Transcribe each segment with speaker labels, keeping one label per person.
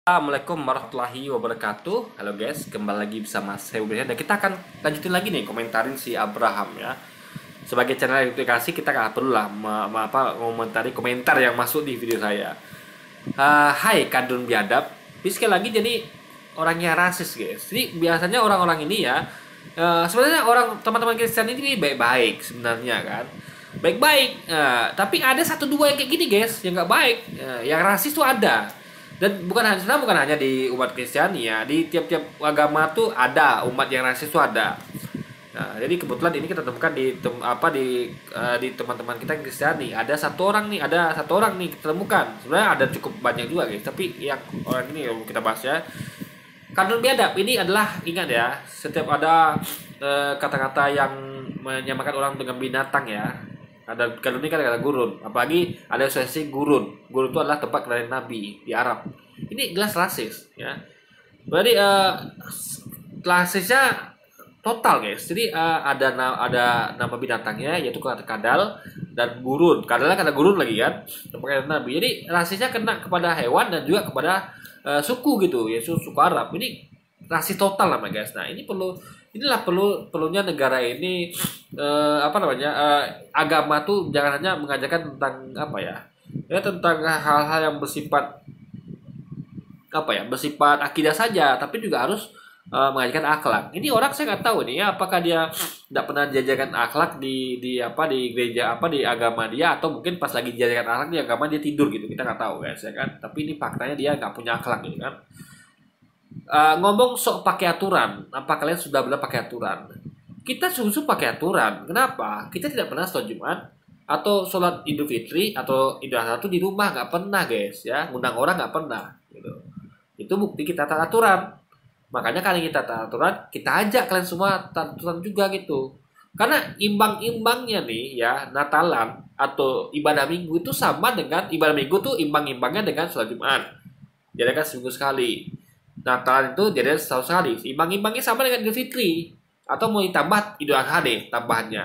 Speaker 1: Assalamualaikum warahmatullahi wabarakatuh. Halo guys, kembali lagi bersama saya Ubrahim dan kita akan lanjutin lagi nih komentarin si Abraham ya. Sebagai channel edukasi kita nggak perlu lah komentari komentar yang masuk di video saya. Hai kadun biadab, ini sekali lagi jadi orangnya rasis guys. Jadi biasanya orang-orang ini ya, sebenarnya orang teman-teman Kristen ini baik-baik sebenarnya kan, baik-baik. Tapi ada satu dua yang kayak gini guys, yang nggak baik, yang rasis tuh ada. Dan bukan hanya di umat Kristiani ya, di tiap-tiap agama tuh ada umat yang rasis tuh ada. Nah, jadi kebetulan ini kita temukan di teman-teman kita yang Kristiani ada satu orang nih kita temukan. Sebenarnya ada cukup banyak juga guys, tapi yang orang ini yang kita bahas ya. Kadun biadab ini adalah, ingat ya, setiap ada kata-kata yang menyamakan orang dengan binatang ya. Ada kadun ini kan kata gurun, apalagi ada sesi gurun. Gurun itu adalah tempat kelahiran Nabi di Arab. Ini jelas rasis ya. Berarti rasisnya total guys. Jadi ada nama binatangnya yaitu kata kadal dan gurun. Kadalnya kata gurun lagi kan, tempat kelahiran Nabi. Jadi rasisnya kena kepada hewan dan juga kepada suku gitu ya, suku Arab. Ini rasis total namanya guys. Nah, inilah perlunya negara ini agama tuh jangan hanya mengajarkan tentang tentang hal-hal yang bersifat akidah saja, tapi juga harus mengajarkan akhlak. Ini orang saya nggak tahu nih ya, apakah dia tidak pernah diajarkan akhlak di gereja di agama dia, atau mungkin pas lagi diajarkan akhlak di agama dia tidur gitu, kita nggak tahu guys ya kan. Tapi ini faktanya dia nggak punya akhlak gitu kan. Ngomong sok pakai aturan, apa kalian sudah benar pakai aturan? Kita susu pakai aturan. Kenapa? Kita tidak pernah sholat Jumat atau sholat Idul Fitri atau Idul Adha itu di rumah, nggak pernah guys ya. Ngundang orang nggak pernah gitu. Itu bukti kita taat aturan. Makanya kali kita taat aturan, kita ajak kalian semua taat aturan juga gitu. Karena imbang-imbangnya nih ya, Natalan atau ibadah minggu itu sama dengan ibadah minggu tuh imbang-imbangnya dengan sholat Jumat. Jadi kan seminggu sekali. Natalan itu jadi setahun sekali. Imbang-imbangnya sama dengan Idul Fitri. Atau mau ditambah Idul Adha deh tambahannya.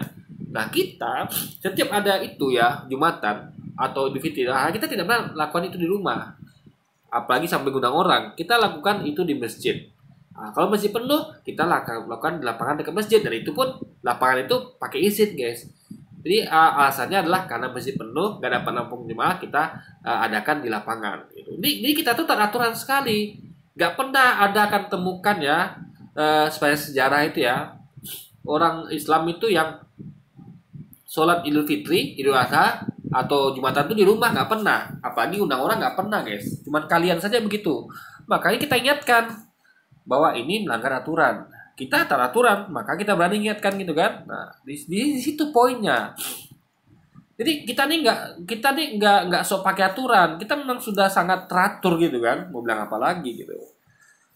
Speaker 1: Nah, kita setiap ada itu ya, Jumatan atau Idul Fitri, kita tidak pernah lakukan itu di rumah. Apalagi sampai ngundang orang. Kita lakukan itu di masjid. Nah, kalau masjid penuh, kita lakukan di lapangan dekat masjid. Dan itu pun lapangan itu pakai izin guys. Jadi alasannya adalah karena masjid penuh, gak dapat nampung jemaah, kita adakan di lapangan. Gitu. Jadi kita tuh tak aturan sekali. Gak pernah ada akan temukan ya, sepanjang sejarah itu ya, orang Islam itu yang sholat Idul Fitri, Idul Adha atau Jumatan itu di rumah, nggak pernah. Apalagi undang orang nggak pernah guys. Cuman kalian saja begitu. Makanya kita ingatkan bahwa ini melanggar aturan. Kita taat aturan, maka kita berani ingatkan gitu kan. Nah, di situ poinnya. Jadi kita nih nggak sok pakai aturan. Kita memang sudah sangat teratur gitu kan. Mau bilang apa lagi gitu.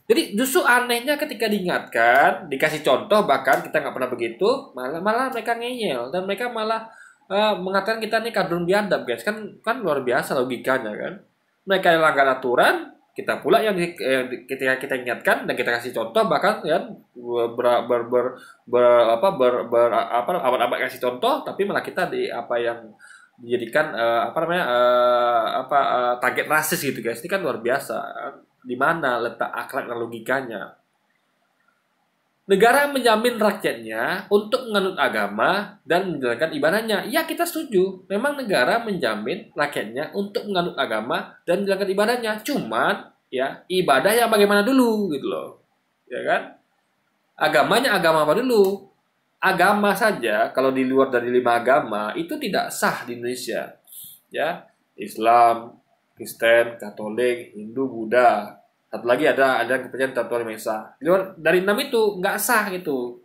Speaker 1: Jadi justru anehnya ketika diingatkan, dikasih contoh, bahkan kita nggak pernah begitu, malah mereka ngeyel dan mereka malah mengatakan kita nih kadrun biadab guys. Kan luar biasa logikanya kan. Mereka yang langgar aturan, kita pula yang ketika kita ingatkan dan kita kasih contoh, bahkan ya amat kasih contoh, tapi malah kita yang dijadikan target rasis gitu guys. Ini kan luar biasa. Di mana letak akhlak dan logikanya? Negara menjamin rakyatnya untuk menganut agama dan menjalankan ibadahnya. Ya, kita setuju. Memang negara menjamin rakyatnya untuk menganut agama dan menjalankan ibadahnya. Cuman ya, ibadah yang bagaimana dulu gitu loh. Ya kan? Agamanya agama apa dulu? Agama saja kalau di luar dari 5 agama itu tidak sah di Indonesia. Ya, Islam, Kristen, Katolik, Hindu, Buddha. Satu lagi ada yang kepercayaan Tatuan Mesa. Di luar dari 6 itu nggak sah gitu.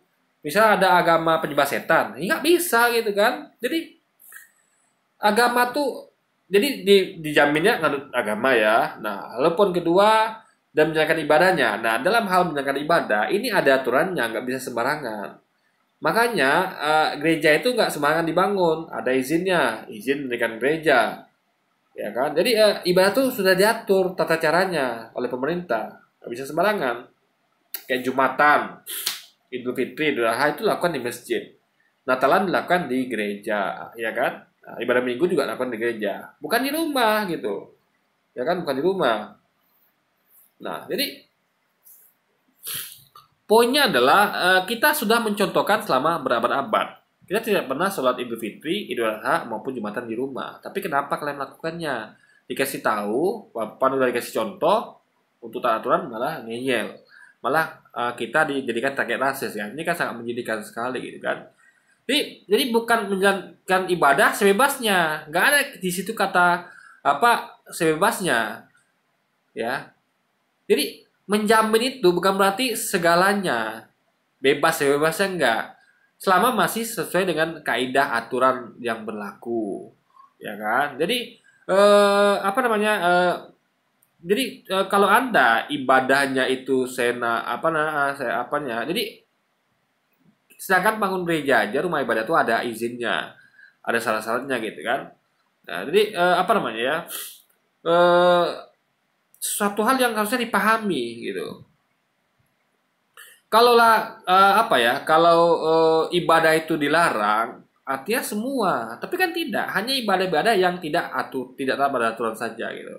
Speaker 1: Misalnya ada agama penyembah setan, ya nggak bisa gitu kan. Jadi agama tuh jadi dijaminnya nganut agama ya. Nah, walaupun kedua dan menjalankan ibadahnya. Nah, dalam hal menjalankan ibadah ini ada aturannya, nggak bisa sembarangan. Makanya gereja itu nggak sembarangan dibangun, ada izinnya, izin mendirikan gereja. Ya kan, jadi ibadah tuh sudah diatur tata caranya oleh pemerintah, nggak bisa sembarangan. Kayak Jumatan, Idul Fitri, Idul Adha itu lakukan di masjid, Natalan dilakukan di gereja, ya kan. Nah, ibadah Minggu juga lakukan di gereja, bukan di rumah gitu, ya kan, bukan di rumah. Nah, jadi poinnya adalah kita sudah mencontohkan selama berabad-abad. Kita tidak pernah sholat Idul Fitri, Idul Adha maupun Jumatan di rumah. Tapi kenapa kalian melakukannya? Dikasih tahu, Bapak udah dikasih contoh untuk taat aturan malah ngeyel. Malah kita dijadikan target rasis ya. Ini kan sangat menjadikan sekali gitu kan. Jadi bukan menjalankan ibadah sebebasnya. Nggak ada di situ kata apa sebebasnya ya. Jadi menjamin itu bukan berarti segalanya bebasnya enggak. Selama masih sesuai dengan kaidah aturan yang berlaku, ya kan? Jadi apa namanya? Kalau Anda ibadahnya itu sena apa nah saya apanya. Jadi sedangkan bangun gereja aja rumah ibadah itu ada izinnya, ada syarat-syaratnya gitu kan. Nah, jadi apa namanya ya? Eh, Suatu hal yang harusnya dipahami gitu. Kalaulah apa ya, kalau ibadah itu dilarang, artinya semua. Tapi kan tidak, hanya ibadah-ibadah yang tidak taat pada aturan saja gitu.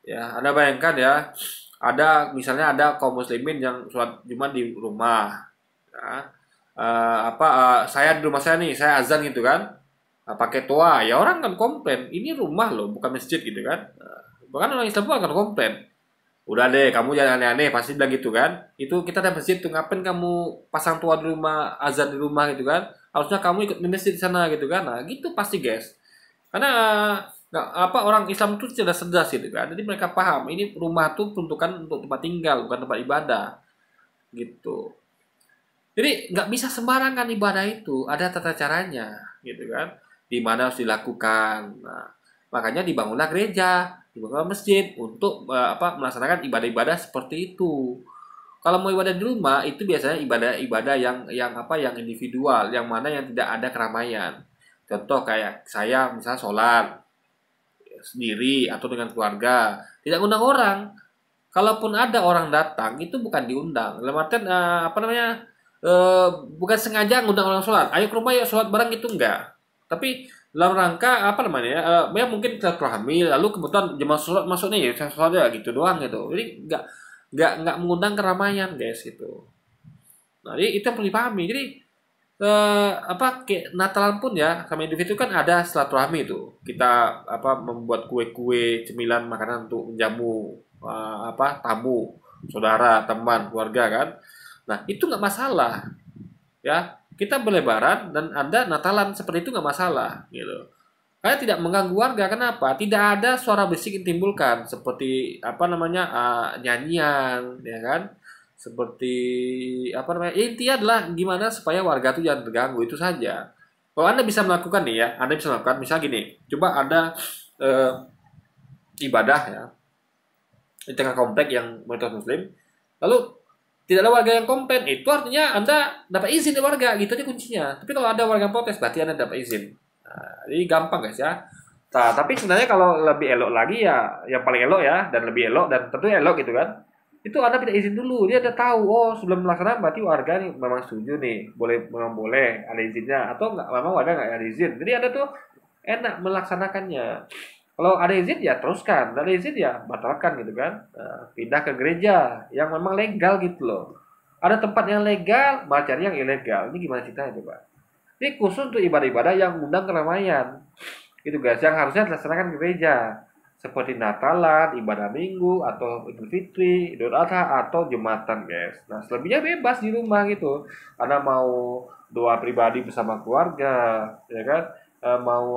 Speaker 1: Ya, Anda bayangkan ya, ada misalnya ada kaum muslimin yang sholat Jumat di rumah. Ya, saya di rumah saya nih, saya azan gitu kan, pakai toa, ya orang kan komplain, ini rumah loh, bukan masjid gitu kan. Bahkan orang Islam pun akan komplain. Udah deh, kamu jangan aneh-aneh, pasti bilang gitu kan. Itu kita ada masjid tuh, ngapain kamu pasang tua di rumah, azan di rumah gitu kan. Harusnya kamu ikut di masjid di sana gitu kan. Nah, gitu pasti guys. Karena nggak apa orang Islam tuh tidak cerdas gitu kan. Jadi mereka paham, ini rumah tuh peruntukan untuk tempat tinggal, bukan tempat ibadah. Gitu. Jadi nggak bisa sembarangan ibadah itu, ada tata caranya gitu kan. Di mana harus dilakukan. Nah, makanya dibangunlah gereja, dibangunlah masjid untuk melaksanakan ibadah-ibadah seperti itu. Kalau mau ibadah di rumah itu biasanya ibadah-ibadah yang individual, yang mana yang tidak ada keramaian. Contoh kayak saya misalnya sholat sendiri atau dengan keluarga, tidak undang orang. Kalaupun ada orang datang itu bukan diundang. Dalam artian bukan sengaja ngundang orang sholat. Ayo ke rumah yuk sholat bareng itu enggak. Tapi dalam rangka apa namanya ya mungkin silaturahmi lalu kebetulan jemaah sholat masuk nih ya sholat ya gitu doang gitu. Jadi nggak mengundang keramaian guys gitu. Nah, jadi itu yang perlu dipahami. Jadi kayak Natalan pun ya sama Idul Fitri kan ada silaturahmi itu. Kita membuat kue-kue, cemilan, makanan untuk menjamu tamu, saudara, teman, keluarga kan. Nah, itu nggak masalah. Ya, kita berlebaran dan Anda Natalan seperti itu nggak masalah gitu. Karena tidak mengganggu warga. Kenapa? Tidak ada suara berisik yang timbulkan seperti nyanyian, ya kan? Seperti intinya adalah gimana supaya warga itu jangan terganggu itu saja. Kalau Anda bisa melakukan nih ya, Anda bisa melakukan misalnya gini, coba ada ibadah ya di tengah komplek yang mayoritas muslim, lalu tidak ada warga yang komplain, itu artinya Anda dapat izin dari warga, gitu aja kuncinya. Tapi kalau ada warga yang protes, berarti Anda dapat izin. Nah, jadi gampang guys ya. Nah, tapi sebenarnya kalau lebih elok lagi ya, yang paling elok ya, dan lebih elok dan tentu elok gitu kan. Itu Anda tidak izin dulu, dia udah tahu, oh sebelum melaksanakan berarti warga nih memang setuju nih, memang boleh ada izinnya, atau enggak, memang warga nggak ada izin. Jadi Anda tuh enak melaksanakannya. Kalau ada izin ya teruskan, ada izin ya batalkan gitu kan. Nah, pindah ke gereja yang memang legal gitu loh. Ada tempat yang legal, malah cari yang ilegal. Ini gimana ceritanya coba? Ini khusus untuk ibadah-ibadah yang undang keramaian. Gitu guys, yang harusnya dilaksanakan di gereja. Seperti Natalan, ibadah Minggu, atau Idul Fitri, Idul Adha, atau Jumatan guys. Nah selebihnya bebas di rumah gitu. Anda mau doa pribadi bersama keluarga, ya kan? Mau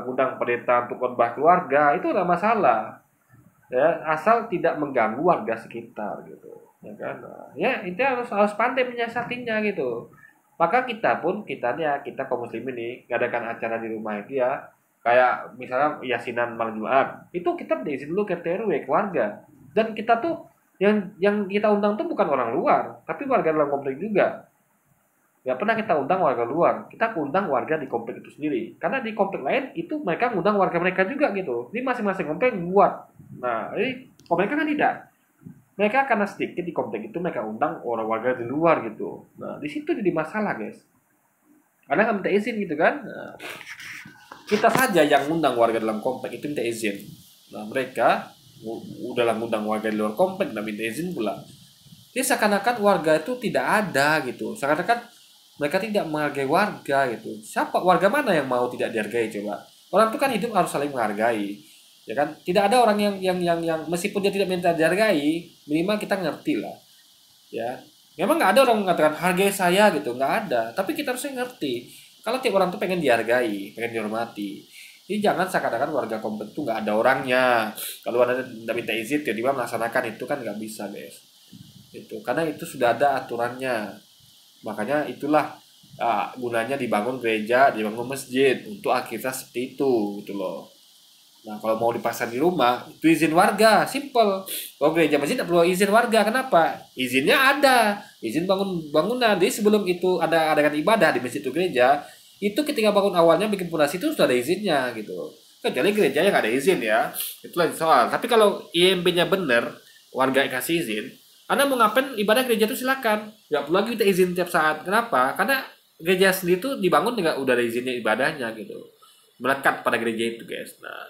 Speaker 1: ngundang pendeta untuk khotbah keluarga itu tidak masalah ya, asal tidak mengganggu warga sekitar gitu ya kan. Nah, ya itu harus pandai menyiasatinya gitu. Maka kita kaum muslimin ini ngadakan acara di rumah itu ya, kayak misalnya yasinan malam Jumat itu kita diisi dulu ke RW keluarga, dan kita tuh yang kita undang tuh bukan orang luar tapi warga dalam komplek juga. Nggak pernah kita undang warga luar, kita undang warga di komplek itu sendiri. Karena di komplek lain itu mereka undang warga mereka juga gitu. Ini masing-masing komplek buat. Nah, ini komplek kan tidak. Mereka karena sedikit di komplek itu mereka undang orang warga di luar gitu. Nah, di situ jadi masalah guys. Karena nggak minta izin gitu kan. Nah, kita saja yang undang warga dalam komplek itu minta izin. Nah, mereka udahlah ngundang warga di luar komplek dan minta izin pula. Jadi seakan-akan warga itu tidak ada gitu. Seakan-akan mereka tidak menghargai warga gitu. Siapa warga mana yang mau tidak dihargai coba? Orang itu kan hidup harus saling menghargai. Ya kan? Tidak ada orang yang meskipun dia tidak minta dihargai, minimal kita ngerti lah. Ya. Memang nggak ada orang mengatakan hargai saya gitu, nggak ada. Tapi kita harusnya ngerti. Kalau tiap orang tuh pengen dihargai, pengen dihormati. Jadi jangan seakan-akan warga komplek itu nggak ada orangnya. Kalau anda tidak minta izin, tiba-tiba melaksanakan itu kan nggak bisa, guys. Itu karena itu sudah ada aturannya, makanya itulah gunanya dibangun gereja, dibangun masjid untuk aktivitas seperti itu gitu loh. Nah kalau mau dipasang di rumah itu izin warga, simple. Kalau gereja masjid tidak perlu izin warga, kenapa? Izinnya ada, izin bangun bangunan. Jadi sebelum itu ada adakan ibadah di masjid itu gereja, itu ketika bangun awalnya bikin fondasi itu sudah ada izinnya gitu. Kecuali gereja yang ada izin ya, itulah soal. Tapi kalau IMB-nya bener, warga yang kasih izin, anda mau ngapain ibadah gereja itu silakan. Gak perlu lagi minta izin tiap saat. Kenapa? Karena gereja sendiri itu dibangun dengan udah ada izinnya ibadahnya gitu. Melekat pada gereja itu, guys. Nah,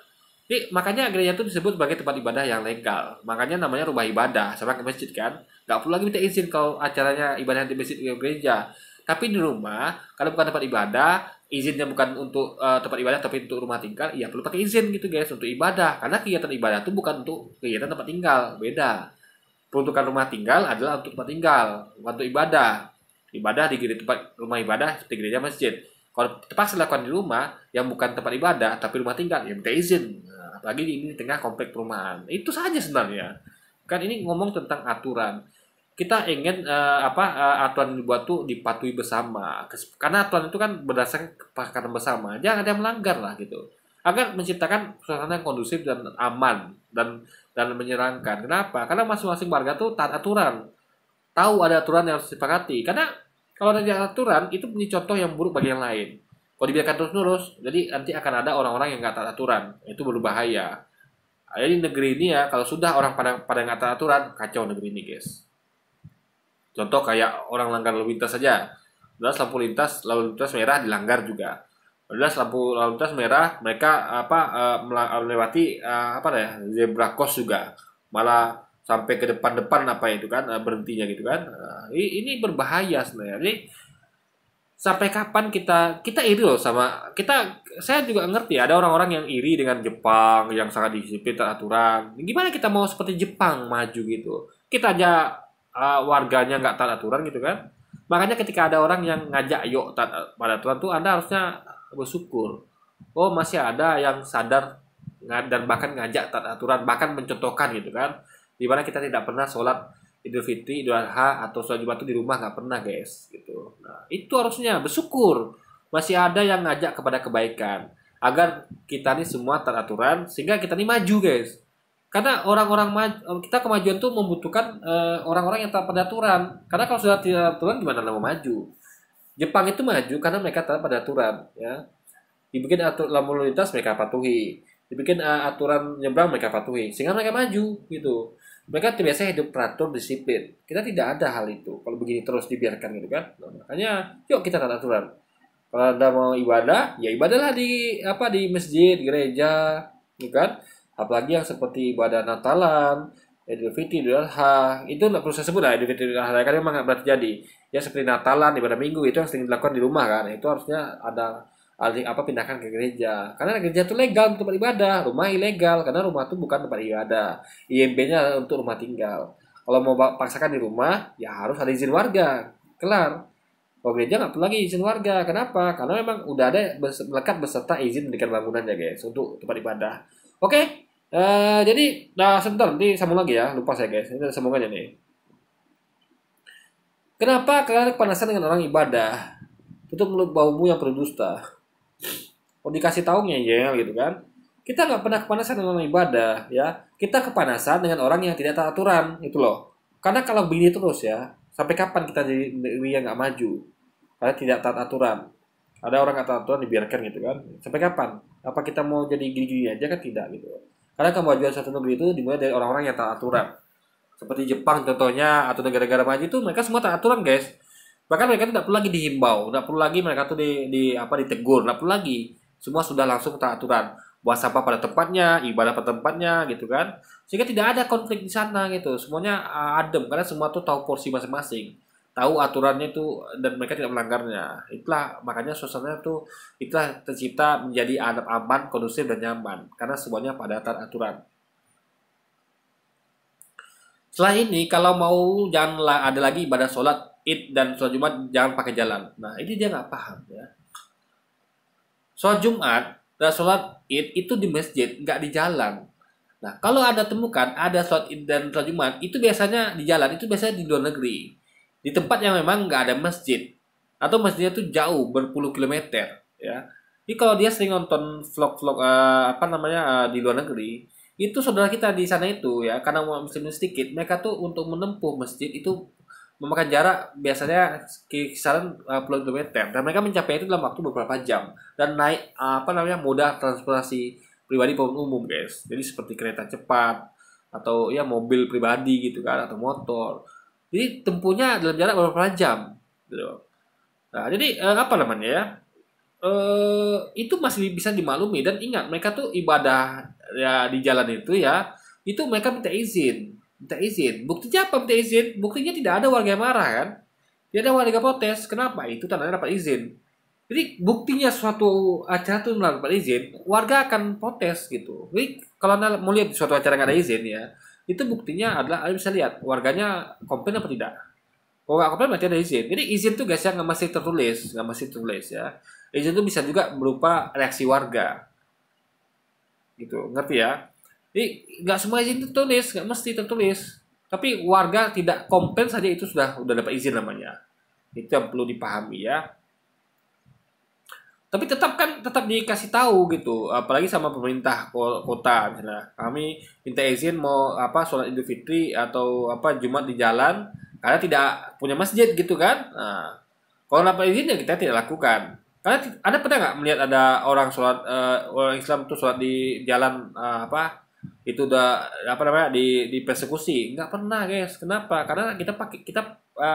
Speaker 1: jadi makanya gereja itu disebut sebagai tempat ibadah yang legal. Makanya namanya rumah ibadah, sama ke masjid kan. Gak perlu lagi minta izin kalau acaranya ibadah di masjid di gereja. Tapi di rumah, kalau bukan tempat ibadah, izinnya bukan untuk tempat ibadah tapi untuk rumah tinggal, ya perlu pakai izin gitu, guys, untuk ibadah. Karena kegiatan ibadah itu bukan untuk kegiatan tempat tinggal, beda. Peruntukan rumah tinggal adalah untuk tempat tinggal, untuk ibadah. Ibadah di tempat rumah ibadah seperti gereja masjid. Kalau terpaksa dilakukan di rumah yang bukan tempat ibadah tapi rumah tinggal, ya minta izin. Nah, apalagi ini di tengah komplek perumahan. Itu saja sebenarnya. Kan ini ngomong tentang aturan. Kita ingin aturan yang dibuat tuh dipatuhi bersama. Karena aturan itu kan berdasarkan kesepakatan bersama. Jangan ada yang melanggar lah gitu. Agar menciptakan suasana yang kondusif dan aman dan menyenangkan. Kenapa? Karena masing-masing warga tuh taat aturan. Tahu ada aturan yang harus disepakati. Karena kalau ada aturan, itu menjadi contoh yang buruk bagi yang lain. Kalau dibiarkan terus-menerus, jadi nanti akan ada orang-orang yang nggak taat aturan. Itu berbahaya. Jadi negeri ini ya, kalau sudah orang pada nggak taat aturan, kacau negeri ini, guys. Contoh kayak orang langgar lalu lintas saja. Udah lampu lintas, lalu lintas merah dilanggar juga. Udah lampu lalu lintas merah, mereka melewati zebra cross juga. Malah sampai ke depan-depan itu kan berhentinya gitu kan. Ini berbahaya sebenarnya. Jadi sampai kapan kita iri loh sama kita. Saya juga ngerti ada orang-orang yang iri dengan Jepang yang sangat disiplin aturan. Gimana kita mau seperti Jepang maju gitu? Kita aja warganya nggak taat aturan gitu kan. Makanya ketika ada orang yang ngajak yuk taat pada aturan tuh Anda harusnya bersyukur. Oh masih ada yang sadar dan bahkan ngajak taat aturan, bahkan mencontohkan gitu kan. Dimana kita tidak pernah sholat Idul Fitri, Idul Adha atau sholat Jumat itu di rumah nggak pernah, guys gitu. Nah itu harusnya bersyukur masih ada yang ngajak kepada kebaikan agar kita nih semua taat aturan sehingga kita nih maju, guys. Karena kita kemajuan tuh membutuhkan orang-orang yang taat pada aturan. Karena kalau sudah tidak aturan gimana mau maju? Jepang itu maju karena mereka taat pada aturan, ya. Dibikin lampu lalu lintas mereka patuhi, dibikin aturan nyebrang mereka patuhi, sehingga mereka maju gitu. Mereka biasa hidup teratur, disiplin. Kita tidak ada hal itu. Kalau begini terus dibiarkan gitu kan. Nah, makanya yuk kita taat aturan. Kalau Anda mau ibadah, ya ibadahlah di masjid, gereja, gitu kan. Apalagi yang seperti ibadah Natalan, Idul Fitri, Idul Adha, itu nggak perlu saya sebut lah. Idul Fitri, Idul Adha kan memang nggak terjadi. Ya seperti Natalan, ibadah Minggu itu yang sering dilakukan di rumah kan. Itu harusnya ada pindahkan ke gereja. Karena gereja itu legal untuk tempat ibadah, rumah ilegal karena rumah itu bukan tempat ibadah. IMB-nya untuk rumah tinggal. Kalau mau paksakan di rumah, ya harus ada izin warga. Kelar. Kalau gereja nggak perlu lagi izin warga. Kenapa? Karena memang udah ada melekat beserta izin mendirikan bangunannya, guys, untuk tempat ibadah. Oke. Jadi, sebentar, nanti sambung lagi ya. Lupa saya, guys. Ini ada sambungannya nih. Kenapa kalian kepanasan dengan orang ibadah? Tutup mulut baumu yang berdusta. Kalau dikasih tahu ngeyel gitu kan. Kita nggak pernah kepanasan dengan orang ibadah, ya. Kita kepanasan dengan orang yang tidak taat aturan, itu loh. Karena kalau begini terus ya, sampai kapan kita jadi negeri yang nggak maju? Karena tidak taat aturan. Ada orang nggak taat aturan dibiarkan gitu kan. Sampai kapan? Apa kita mau jadi gini-gini aja kan tidak gitu. Karena kemajuan suatu negeri itu dimulai dari orang-orang yang taat aturan. Seperti Jepang contohnya atau negara-negara maju itu mereka semua taat aturan, guys. Bahkan mereka tidak perlu lagi dihimbau, tidak perlu lagi mereka tuh ditegur, tidak perlu lagi. Semua sudah langsung taat aturan. Buang sampah pada tempatnya, ibadah pada tempatnya gitu kan. Sehingga tidak ada konflik di sana gitu. Semuanya adem karena semua tuh tahu porsi masing-masing. Tahu aturannya itu dan mereka tidak melanggarnya. Itulah makanya suasananya tuh itulah tercipta menjadi adab aman, kondusif dan nyaman karena semuanya pada aturan. Setelah ini kalau mau jangan ada lagi ibadah sholat id dan sholat jumat jangan pakai jalan. Nah ini dia nggak paham ya. Sholat jumat dan sholat id itu di masjid nggak di jalan. Nah kalau Anda temukan ada sholat id dan sholat jumat itu biasanya di jalan, itu biasanya di luar negeri, di tempat yang memang nggak ada masjid atau masjidnya tuh jauh berpuluh kilometer ya. Jadi kalau dia sering nonton vlog-vlog di luar negeri, itu saudara kita di sana itu ya karena umat muslim sedikit, mereka tuh untuk menempuh masjid itu memakan jarak biasanya kisaran puluhan kilometer dan mereka mencapai itu dalam waktu beberapa jam dan naik moda transportasi pribadi maupun umum guys. Jadi seperti kereta cepat atau ya mobil pribadi gitu kan atau motor. Jadi tempuhnya dalam jarak beberapa jam gitu. Nah, jadi itu masih bisa dimaklumi dan ingat mereka tuh ibadah ya di jalan itu ya itu mereka minta izin. Buktinya apa minta izin? Buktinya tidak ada warga yang marah kan? Tidak ada warga protes. Kenapa? Itu tandanya dapat izin. Jadi buktinya suatu acara itu dapat izin, warga akan protes gitu. Jadi kalau Anda mau lihat suatu acara nggak ada izin ya, itu buktinya adalah Anda bisa lihat warganya komplain apa tidak. Kalau nggak komplain berarti ada izin. Jadi izin tuh guys ya nggak masih tertulis ya. Izin itu bisa juga berupa reaksi warga, gitu. Ngerti ya? Jadi nggak semua izin tertulis, nggak mesti tertulis. Tapi warga tidak komplain saja itu udah dapat izin namanya. Itu yang perlu dipahami ya. Tapi tetap dikasih tahu gitu, apalagi sama pemerintah kota misalnya. Kami minta izin mau sholat Idul Fitri atau Jumat di jalan karena tidak punya masjid gitu kan. Nah, kalau dapat izin ya kita tidak lakukan. Karena ada pernah nggak melihat ada orang sholat orang Islam tuh sholat di jalan itu udah di persekusi? Nggak pernah guys. Kenapa? Karena kita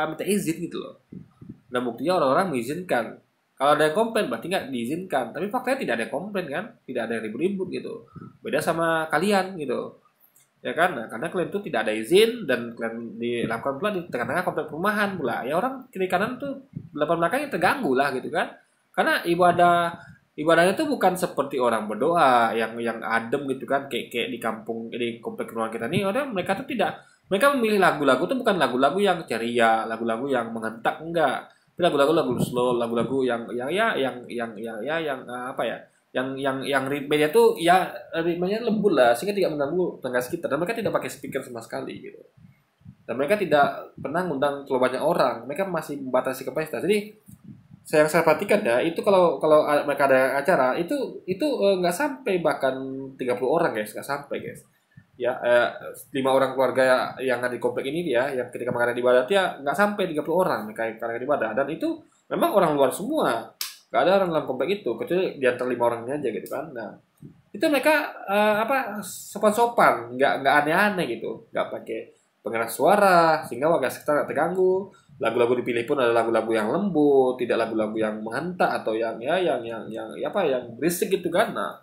Speaker 1: minta izin gitu loh. Dan buktinya orang-orang mengizinkan. Kalau ada yang komplain berarti nggak diizinkan. Tapi faktanya tidak ada yang komplain kan, tidak ada yang ribut-ribut gitu. Beda sama kalian gitu, ya kan? Nah, karena kalian itu tidak ada izin dan kalian dilakukan pula di tengah-tengah komplek perumahan pula. Ya orang kiri kanan tuh belakang belakangnya terganggu lah gitu kan. Karena ibadahnya itu bukan seperti orang berdoa yang adem gitu kan, kayak di kampung di komplek perumahan kita nih. Orang mereka tuh tidak, mereka memilih lagu-lagu tuh bukan lagu-lagu yang ceria, lagu-lagu yang menghentak enggak. Lagu-lagu slow, lagu-lagu yang ritmenya tuh ya ritmenya lembut lah sehingga tidak mengganggu tetangga sekitar dan mereka tidak pakai speaker sama sekali gitu. Dan mereka tidak pernah mengundang terlalu banyak orang, mereka masih membatasi kapasitas. Jadi saya perhatikan ya, itu kalau mereka ada acara itu nggak sampai bahkan 30 orang guys, nggak sampai guys. Ya 5 orang keluarga yang ada di komplek ini dia yang ketika mengadakan ibadah ya nggak sampai 30 orang mereka mengadakan ibadah dan itu memang orang luar semua, nggak ada orang dalam komplek itu kecuali di antara 5 orang ini aja gitu kan. Nah itu mereka sopan-sopan, nggak aneh-aneh gitu, nggak pakai pengeras suara sehingga warga sekitar nggak terganggu. Lagu-lagu dipilih pun adalah lagu-lagu yang lembut, tidak lagu-lagu yang menghentak atau yang berisik gitu kan. Nah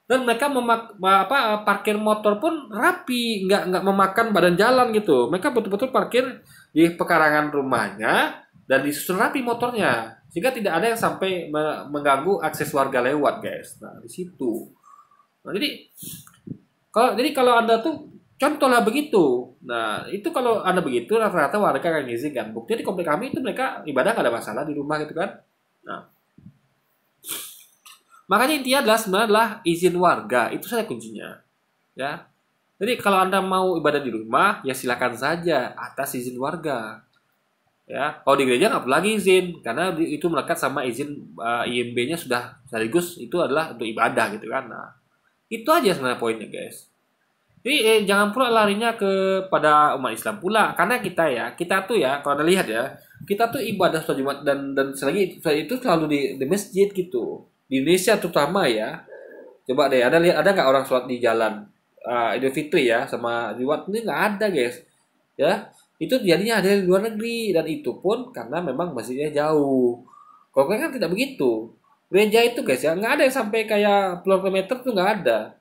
Speaker 1: dan mereka parkir motor pun rapi, nggak memakan badan jalan gitu. Mereka betul-betul parkir di pekarangan rumahnya dan disusun rapi motornya sehingga tidak ada yang sampai mengganggu akses warga lewat guys. Nah di situ. Nah jadi kalau Anda tuh contohlah begitu. Nah itu kalau Anda begitu rata-rata warga akan mengizinkan. Buktinya di komplek kami itu mereka ibadah nggak ada masalah di rumah gitu kan. Nah makanya intinya sebenarnya adalah izin warga, itu saja kuncinya. Ya. Jadi kalau Anda mau ibadah di rumah, ya silakan saja atas izin warga. Ya, kalau di gereja nggak perlu lagi izin karena itu melekat sama izin IMB-nya sudah sekaligus itu adalah untuk ibadah gitu kan. Nah, itu aja sebenarnya poinnya, guys. Jadi jangan pula larinya kepada umat Islam pula karena kita tuh ya kalau Anda lihat ya, kita tuh ibadah sholat Jumat dan selagi itu selalu di masjid gitu. Di Indonesia terutama ya, coba deh Anda lihat ada nggak orang sholat di jalan Idul Fitri ya sama Jumat ini nggak ada guys ya. Itu jadinya ada di luar negeri dan itu pun karena memang masjidnya jauh. Kalau kan tidak begitu, gereja itu guys ya nggak ada yang sampai kayak puluhan kilometer tuh nggak ada.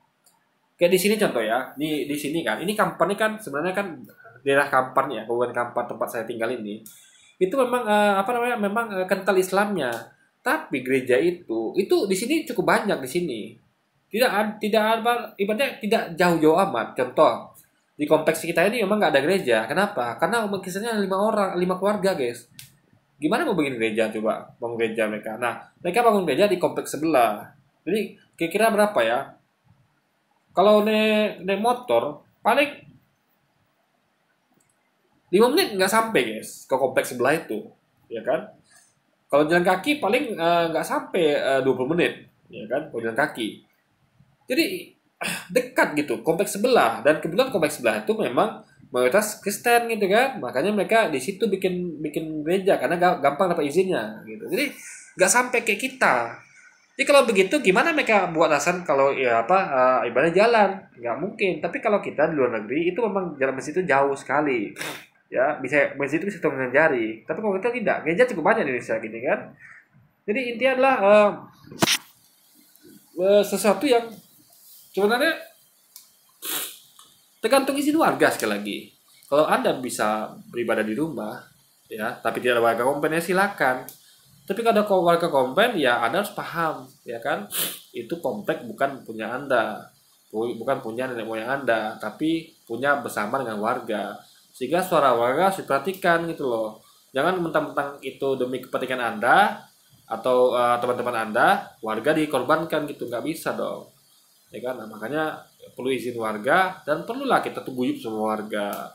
Speaker 1: Kayak di sini contoh ya, di sini kan, ini Kampar ini kan sebenarnya kan daerah Kampar nih ya, Kabupaten Kampar tempat saya tinggal ini. Itu memang apa namanya, memang kental Islamnya. Tapi gereja itu di sini cukup banyak di sini. Tidak apa ibaratnya tidak jauh-jauh amat. Contoh di kompleks kita ini memang nggak ada gereja. Kenapa? Karena umat Kristennya 5 orang, 5 keluarga, guys. Gimana mau bikin gereja coba? Bangun gereja mereka. Nah, mereka bangun gereja di kompleks sebelah. Jadi kira-kira berapa ya? Kalau naik motor paling 5 menit nggak sampai, guys, ke kompleks sebelah itu, ya kan? Kalau jalan kaki paling nggak sampai 20 menit, ya kan? Kalau jalan kaki. Jadi dekat gitu, kompleks sebelah, dan kebetulan kompleks sebelah itu memang mayoritas Kristen gitu kan, makanya mereka di situ bikin bikin gereja karena gampang dapat izinnya gitu. Jadi nggak sampai kayak kita. Jadi kalau begitu gimana mereka buat alasan kalau ya apa ibadah jalan? Nggak mungkin. Tapi kalau kita di luar negeri itu memang jalan masjid itu jauh sekali. Ya, bisa masjid itu bisa hitung dengan jari. Tapi kalau kita tidak, gereja cukup banyak di Indonesia gini kan. Jadi intinya adalah sesuatu yang sebenarnya tergantung izin warga sekali lagi. Kalau Anda bisa beribadah di rumah, ya, tapi tidak ada warga komplain ya silakan. Tapi kalau ada warga komplain, ya Anda harus paham, ya kan? Itu komplek bukan punya Anda, bukan punya nenek moyang Anda, tapi punya bersama dengan warga. Sehingga suara warga harus diperhatikan gitu loh. Jangan mentang-mentang itu demi kepentingan Anda atau teman-teman Anda, warga dikorbankan gitu, nggak bisa dong. Ya kan? Nah, makanya perlu izin warga dan perlulah kita tuh guyup sama warga.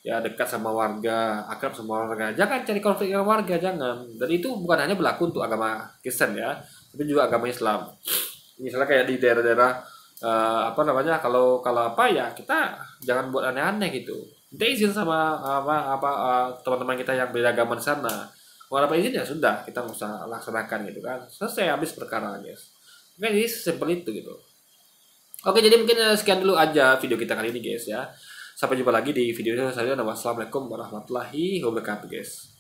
Speaker 1: Ya, dekat sama warga, akrab sama warga. Jangan cari konflik dengan warga, jangan. Dan itu bukan hanya berlaku untuk agama Kristen ya, tapi juga agama Islam. Misalnya kayak di daerah-daerah apa namanya, kalau kalau apa ya kita jangan buat aneh-aneh gitu. Minta izin sama teman-teman kita yang beda agama di sana. Kalau apa izin ya sudah, kita nggak usah laksanakan gitu kan. Selesai habis perkara, guys. Oke, jadi sesimpel itu gitu. Oke, jadi mungkin sekian dulu aja video kita kali ini, guys ya. Sampai jumpa lagi di video selanjutnya. Wassalamualaikum warahmatullahi wabarakatuh, guys.